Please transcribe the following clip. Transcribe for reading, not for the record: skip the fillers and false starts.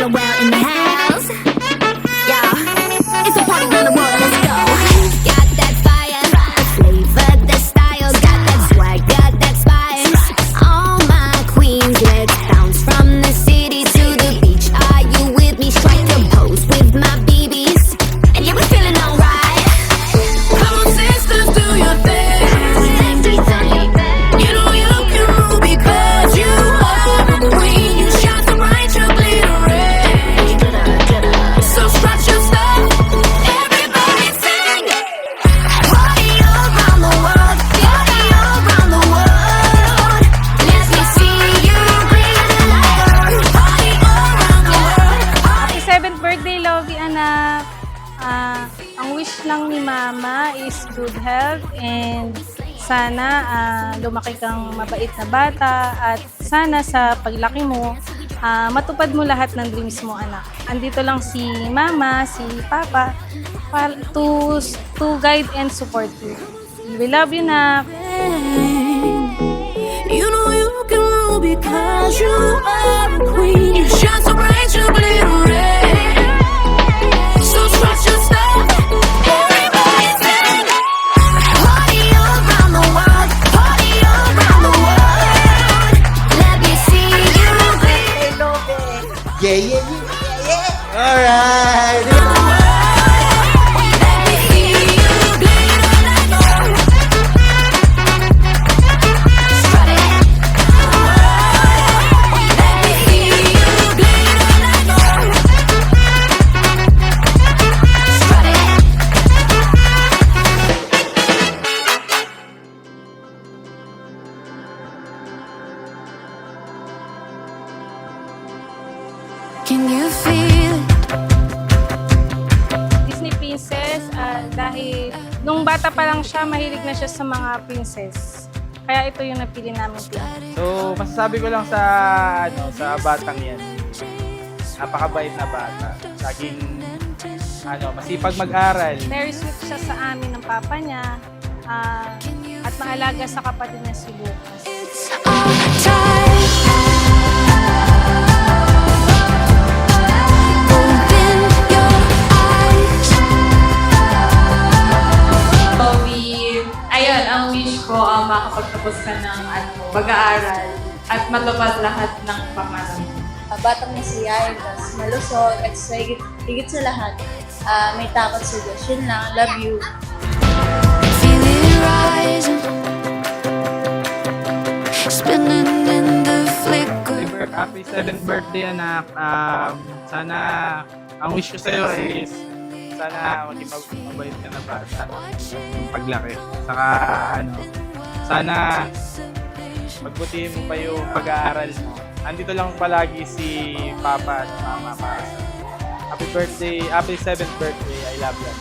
LOL in the house. Yeah, it's a party around the world. Let's go. Got that fire, the flavor, the style. Got that swag, got that spice. All my queens, let's bounce from the city to the beach. Are you with me? Strike a pose with my BBs, and yeah, we're feeling alright. Come on, sisters, do your thing. You know you can rule because you are the queen. You shine so bright, you glitter red. So strut your stuff, everybody sing. Party all around the world, party all around the world. Let me see you glitter like gold. Party all around the world. Happy 7th birthday, Lovey anak. Ang wish lang ni Mama is good health and sana lumaki kang mabait na bata at sana sa paglaki mo, matupad mo lahat ng dreams mo, anak. Andito lang si Mama, si Papa to guide and support you. We love you, nak. You know you can rule because you are a queen. You shine so bright, you glitter red. So strut your stuff, everybody sing. Party all around the world, party all around the world. Let me see you glitter. Yeah, yeah, yeah, yeah, yeah. Alright. Let me see you glitter like gold. Strut it. Let me see you glitter like gold. Strut it. Can you feel it? Disney princess dahil nung bata pa lang siya, mahilig na siya sa mga princess. Kaya ito yung napili namin pin. So, masasabi ko lang sa batang yan. Napakabait na bata. Laging masipag mag-aral. Very sweet siya sa amin ng papa niya at maalaga sa kapatid niya si Lucas. It's our time. Open your eyes. Ayun, ang wish ko, makapagtapos ka ng pag-aaral at matupad lahat ng pangarap. Batang masaya, tapos malusog, at higit sa lahat, may takot sa Diyos. Yun lang, love you. Feel it rising. Spinning in the flicker. Happy 7th birthday, anak. Sana, ang wish ko sa'yo is, sana maging mabait ka na bata. Paglaki. Saka, sana, magbutihin mo pa yung pag-aaral mo. Andito lang palagi si Papa at Mama para sa happy birthday, happy 7th birthday. I love you.